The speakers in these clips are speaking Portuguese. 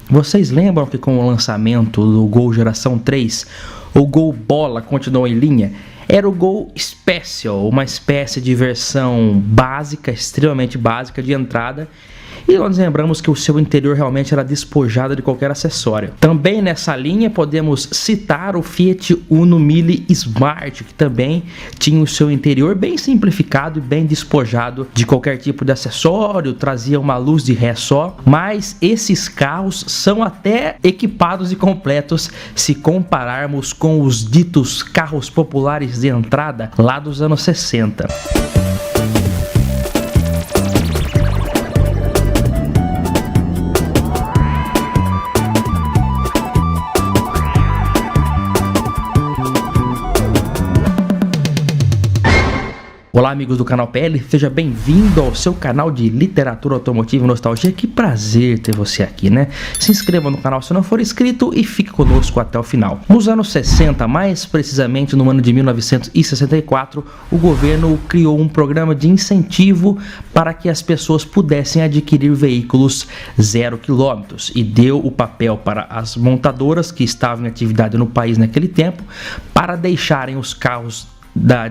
Vocês lembram que com o lançamento do Gol Geração 3, o Gol Bola continuou em linha? Era o Gol Special, uma espécie de versão básica, extremamente básica de entrada. E nós lembramos que o seu interior realmente era despojado de qualquer acessório. Também nessa linha podemos citar o Fiat Uno Mille Smart, que também tinha o seu interior bem simplificado e bem despojado de qualquer tipo de acessório, trazia uma luz de ré só, mas esses carros são até equipados e completos se compararmos com os ditos carros populares de entrada lá dos anos 60. Olá amigos do canal PL, seja bem-vindo ao seu canal de literatura automotiva e nostalgia. Que prazer ter você aqui, né? Se inscreva no canal se não for inscrito e fique conosco até o final. Nos anos 60, mais precisamente no ano de 1964, o governo criou um programa de incentivo para que as pessoas pudessem adquirir veículos 0 km e deu o papel para as montadoras que estavam em atividade no país naquele tempo para deixarem os carros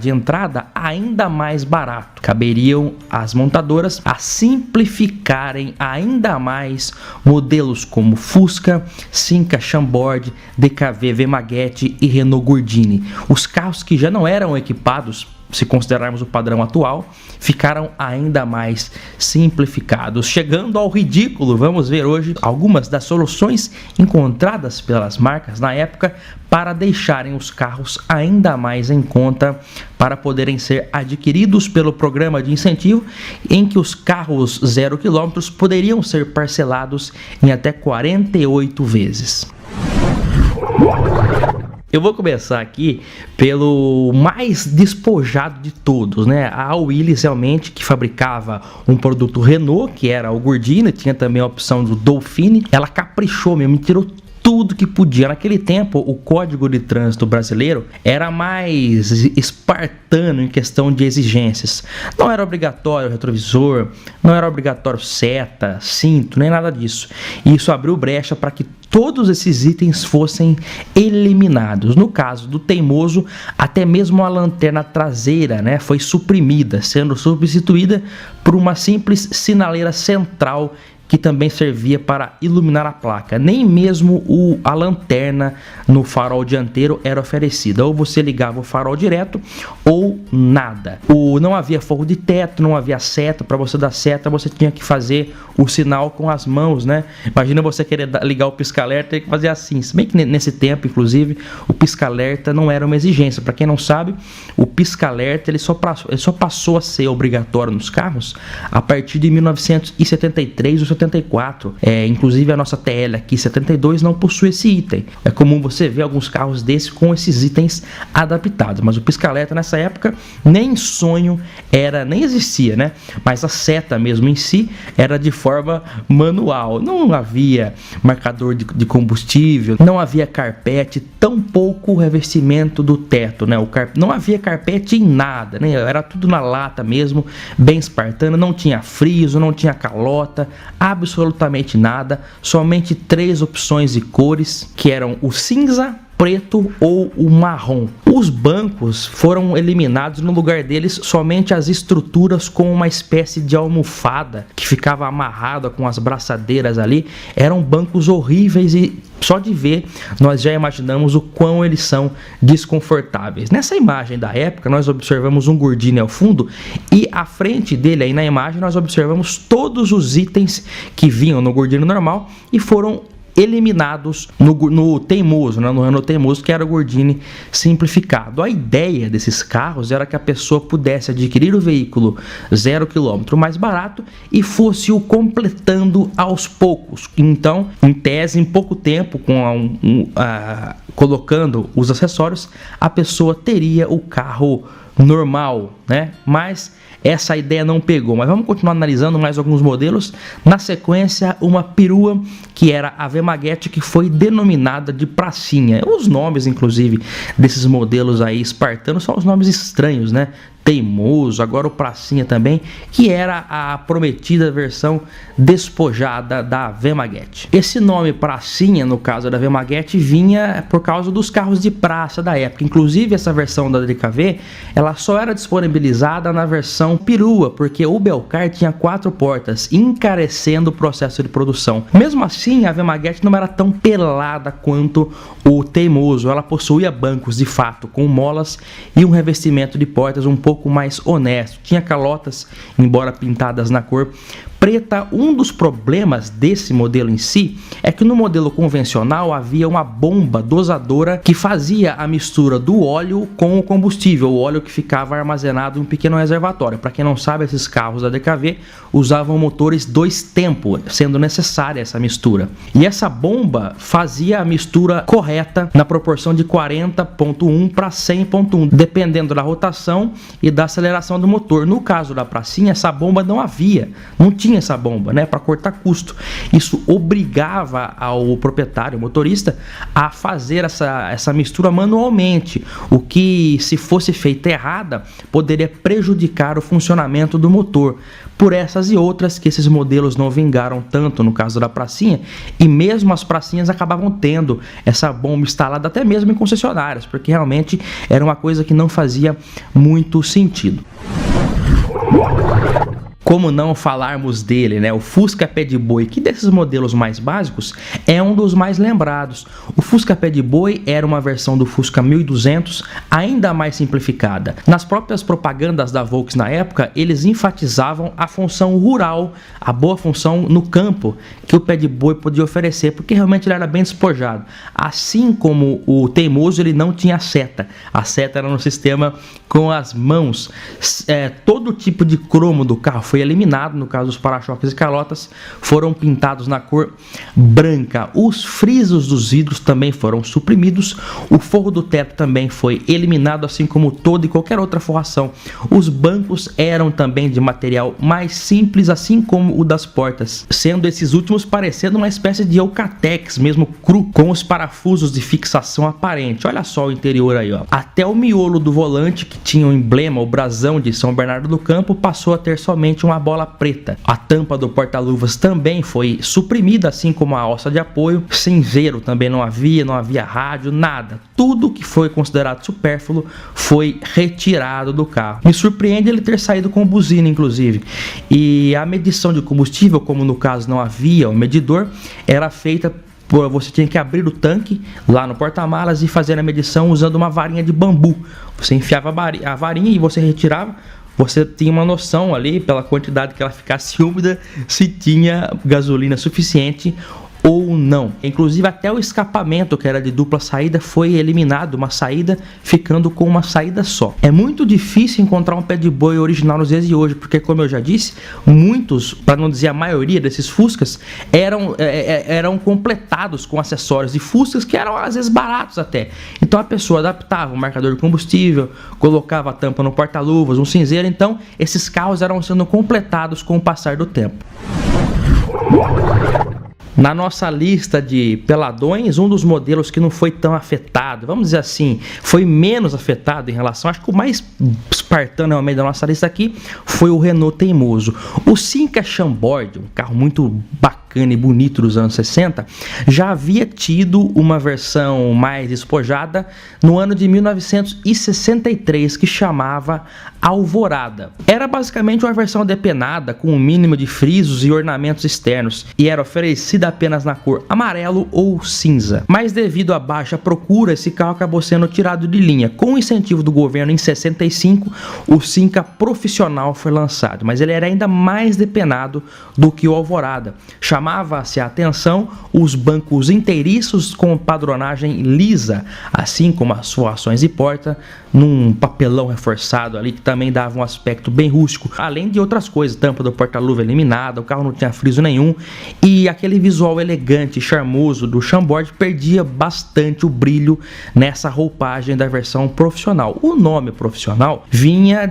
de entrada ainda mais barato. Caberiam às montadoras a simplificarem ainda mais modelos como Fusca, Cinca Chambord, DKV V-Maguete e Renault Gordini. Os carros que já não eram equipados, se considerarmos o padrão atual, ficaram ainda mais simplificados, chegando ao ridículo. Vamos ver hoje algumas das soluções encontradas pelas marcas na época para deixarem os carros ainda mais em conta para poderem ser adquiridos pelo programa de incentivo, em que os carros 0 km poderiam ser parcelados em até 48 vezes. Eu vou começar aqui pelo mais despojado de todos, né? A Willys realmente, que fabricava um produto Renault, que era o Gordini, tinha também a opção do Dolphine. Ela caprichou mesmo, tirou tudo que podia. Naquele tempo, o Código de Trânsito brasileiro era mais espartano em questão de exigências. Não era obrigatório retrovisor, não era obrigatório seta, cinto, nem nada disso. E isso abriu brecha para que todos esses itens fossem eliminados. No caso do Teimoso, até mesmo a lanterna traseira, né, foi suprimida, sendo substituída por uma simples sinaleira central que também servia para iluminar a placa. Nem mesmo a lanterna no farol dianteiro era oferecida. Ou você ligava o farol direto ou nada. Não havia forro de teto, não havia seta. Para você dar seta, você tinha que fazer o sinal com as mãos, né? Imagina você querer ligar o pisca-alerta, tem que fazer assim. Se bem que nesse tempo, inclusive, o pisca-alerta não era uma exigência. Para quem não sabe, o pisca-alerta ele só passou a ser obrigatório nos carros a partir de 1973 ou 74. Inclusive a nossa TL aqui 72 não possui esse item. É comum você ver alguns carros desses com esses itens adaptados, mas o pisca-alerta nessa época nem sonho era, nem existia, né? Mas a seta mesmo em si era de forma manual. Não havia marcador de combustível, não havia carpete, tampouco o revestimento do teto, né? Não havia carpete em nada, né? Era tudo na lata mesmo, bem espartano, não tinha friso, não tinha calota, absolutamente nada, somente 3 opções de cores, que eram o cinza, preto ou o marrom. Os bancos foram eliminados, no lugar deles somente as estruturas com uma espécie de almofada que ficava amarrada com as braçadeiras ali. Eram bancos horríveis e só de ver nós já imaginamos o quão eles são desconfortáveis. Nessa imagem da época nós observamos um Gordini ao fundo e à frente dele aí na imagem nós observamos todos os itens que vinham no Gordini normal e foram eliminados no Teimoso, né, no Renault Teimoso, que era o Gordini simplificado. A ideia desses carros era que a pessoa pudesse adquirir o veículo 0 km mais barato e fosse o completando aos poucos. Então, em tese, em pouco tempo, colocando os acessórios, a pessoa teria o carro normal, né? Mas essa ideia não pegou. Mas vamos continuar analisando mais alguns modelos. Na sequência, uma perua que era a V-Maguete, que foi denominada de pracinha. Os nomes, inclusive, desses modelos aí espartanos são os nomes estranhos, né? Teimoso, agora o Pracinha também, que era a prometida versão despojada da Vemaguete. Esse nome Pracinha, no caso da Vemaguete, vinha por causa dos carros de praça da época. Inclusive, essa versão da DKV, ela só era disponibilizada na versão perua, porque o Belcar tinha 4 portas, encarecendo o processo de produção. Mesmo assim, a Vemaguete não era tão pelada quanto o Teimoso. Ela possuía bancos de fato com molas e um revestimento de portas um pouco mais honesto. Tinha calotas, embora pintadas na cor preta. Um dos problemas desse modelo em si é que no modelo convencional havia uma bomba dosadora que fazia a mistura do óleo com o combustível, o óleo que ficava armazenado em um pequeno reservatório. Para quem não sabe, esses carros da DKV usavam motores 2 tempos, sendo necessária essa mistura. E essa bomba fazia a mistura correta na proporção de 40.1 para 100.1, dependendo da rotação e da aceleração do motor. No caso da Pracinha, essa bomba não tinha essa bomba, né, para cortar custo. Isso obrigava ao proprietário, o motorista, a fazer essa mistura manualmente, o que, se fosse feita errada, poderia prejudicar o funcionamento do motor. Por essas e outras que esses modelos não vingaram tanto no caso da Pracinha, e mesmo as Pracinhas acabavam tendo essa bomba instalada até mesmo em concessionárias, porque realmente era uma coisa que não fazia muito sentido. Como não falarmos dele, né? O Fusca Pé de Boi, que desses modelos mais básicos é um dos mais lembrados. O Fusca Pé de Boi era uma versão do Fusca 1200 ainda mais simplificada. Nas próprias propagandas da Volks na época, eles enfatizavam a função rural, a boa função no campo que o Pé de Boi podia oferecer, porque realmente ele era bem despojado. Assim como o Teimoso, ele não tinha seta. A seta era no sistema com as mãos. Todo tipo de cromo do carro foi eliminado. No caso dos para-choques e calotas foram pintados na cor branca. Os frisos dos vidros também foram suprimidos. O forro do teto também foi eliminado, assim como toda e qualquer outra forração. Os bancos eram também de material mais simples, assim como o das portas, sendo esses últimos parecendo uma espécie de Eucatex mesmo cru, com os parafusos de fixação aparente. Olha só o interior aí, ó. Até o miolo do volante, que tinha o emblema, o brasão de São Bernardo do Campo, passou a ter somente uma bola preta. A tampa do porta-luvas também foi suprimida, assim como a alça de apoio. Cinzeiro também não havia rádio, nada. Tudo que foi considerado supérfluo foi retirado do carro. Me surpreende ele ter saído com buzina, inclusive. E a medição de combustível, como no caso não havia o medidor, era feita. Você tinha que abrir o tanque lá no porta-malas e fazer a medição usando uma varinha de bambu. Você enfiava a varinha e você retirava. Você tinha uma noção ali, pela quantidade que ela ficasse úmida, se tinha gasolina suficiente ou não. Inclusive até o escapamento, que era de dupla saída, foi eliminado, uma saída ficando com uma saída só. É muito difícil encontrar um Pé de Boi original nos dias de hoje, porque, como eu já disse, muitos, para não dizer a maioria desses Fuscas, eram completados com acessórios de Fuscas que eram às vezes baratos até. Então a pessoa adaptava um marcador de combustível, colocava a tampa no porta-luvas, um cinzeiro. Então esses carros eram sendo completados com o passar do tempo. Na nossa lista de peladões, um dos modelos que não foi tão afetado, vamos dizer assim, foi menos afetado em relação, acho que o mais espartano realmente da nossa lista aqui foi o Renault Teimoso. O Cinca Chambord, um carro muito bacana e bonito dos anos 60, já havia tido uma versão mais despojada no ano de 1963, que chamava Alvorada. Era basicamente uma versão depenada com um mínimo de frisos e ornamentos externos, e era oferecida apenas na cor amarelo ou cinza. Mas devido à baixa procura, esse carro acabou sendo tirado de linha. Com o incentivo do governo, em 65, o Cinca Profissional foi lançado, mas ele era ainda mais depenado do que o Alvorada. Chamava-se a atenção os bancos inteiriços com padronagem lisa, assim como as forrações de porta, num papelão reforçado ali, que também dava um aspecto bem rústico, além de outras coisas. Tampa do porta-luva eliminada, o carro não tinha friso nenhum, e aquele visual elegante e charmoso do Chambord perdia bastante o brilho nessa roupagem da versão profissional. O nome profissional vinha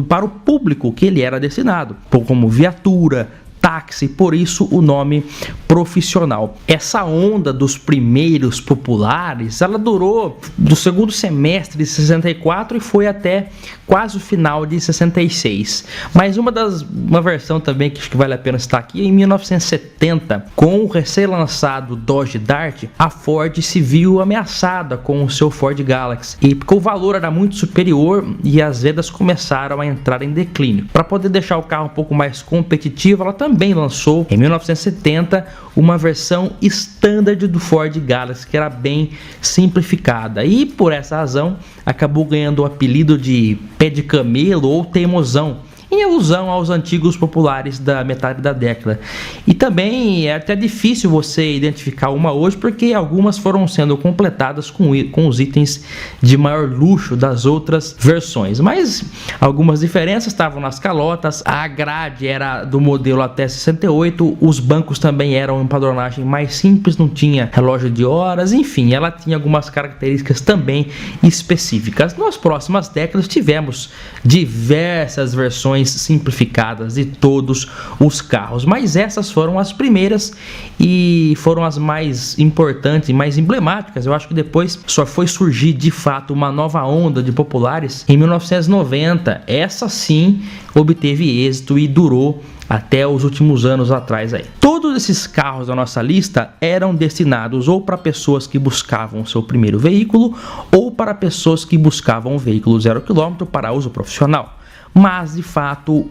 para o público que ele era destinado, como viatura, táxi, por isso o nome profissional. Essa onda dos primeiros populares, ela durou do segundo semestre de 64 e foi até quase o final de 66. Mas uma versão também que acho que vale a pena citar aqui, em 1970, com o recém-lançado Dodge Dart, a Ford se viu ameaçada com o seu Ford Galaxy, e porque o valor era muito superior e as vendas começaram a entrar em declínio. Para poder deixar o carro um pouco mais competitivo, ela também lançou em 1970 uma versão standard do Ford Galaxy, que era bem simplificada, e por essa razão acabou ganhando o apelido de pé de camelo ou teimosão, em alusão aos antigos populares da metade da década. E também é até difícil você identificar uma hoje, porque algumas foram sendo completadas com os itens de maior luxo das outras versões. Mas algumas diferenças estavam nas calotas, a grade era do modelo até 68, os bancos também eram em padronagem mais simples, não tinha relógio de horas, enfim, ela tinha algumas características também específicas. Nas próximas décadas tivemos diversas versões simplificadas de todos os carros, mas essas foram as primeiras e foram as mais importantes e mais emblemáticas. Eu acho que depois só foi surgir de fato uma nova onda de populares em 1990. Essa sim obteve êxito e durou até os últimos anos atrás aí. Todos esses carros da nossa lista eram destinados ou para pessoas que buscavam seu primeiro veículo ou para pessoas que buscavam um veículo 0 km para uso profissional. Mas, de fato,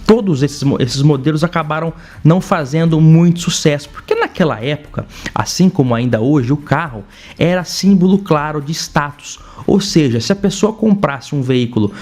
todos esses modelos acabaram não fazendo muito sucesso, porque naquela época, assim como ainda hoje, o carro era símbolo claro de status. Ou seja, se a pessoa comprasse um veículo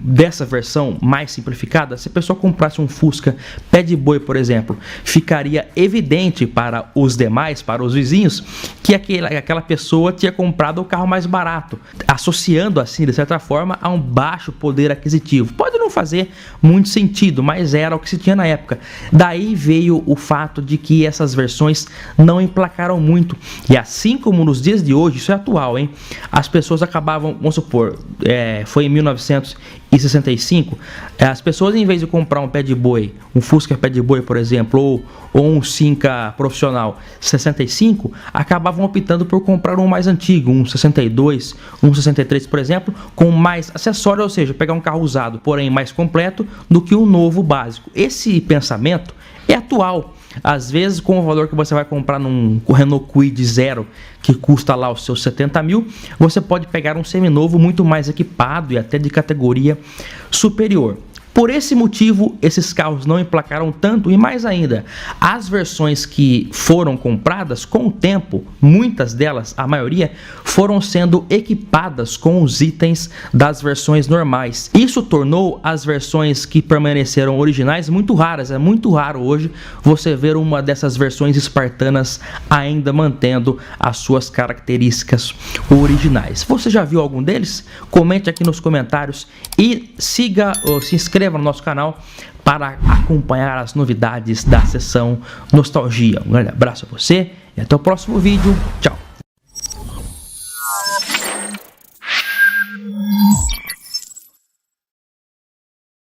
dessa versão mais simplificada, se a pessoa comprasse um Fusca pé de boi, por exemplo, ficaria evidente para os demais, para os vizinhos, que aquela pessoa tinha comprado o carro mais barato, associando assim, de certa forma, a um baixo poder aquisitivo. Pode não fazer muito sentido, mas era o que se tinha na época. Daí veio o fato de que essas versões não emplacaram muito, e assim como nos dias de hoje, isso é atual, hein? As pessoas acabavam, vamos supor, foi em 1965, as pessoas, em vez de comprar um pé de boi, um Fusca pé de boi, por exemplo, ou um Cinca profissional 65, acabavam optando por comprar um mais antigo, um 62, um 63, por exemplo, com mais acessórios, ou seja, pegar um carro usado, porém mais completo do que um novo básico. Esse pensamento é atual. Às vezes, com o valor que você vai comprar num Renault Kwid zero, que custa lá os seus 70 mil, você pode pegar um seminovo muito mais equipado e até de categoria superior. Por esse motivo, esses carros não emplacaram tanto, e mais ainda, as versões que foram compradas, com o tempo, muitas delas, a maioria, foram sendo equipadas com os itens das versões normais. Isso tornou as versões que permaneceram originais muito raras. É muito raro hoje você ver uma dessas versões espartanas ainda mantendo as suas características originais. Você já viu algum deles? Comente aqui nos comentários e siga ou se inscreva no nosso canal para acompanhar as novidades da seção Nostalgia. Um grande abraço a você e até o próximo vídeo. Tchau!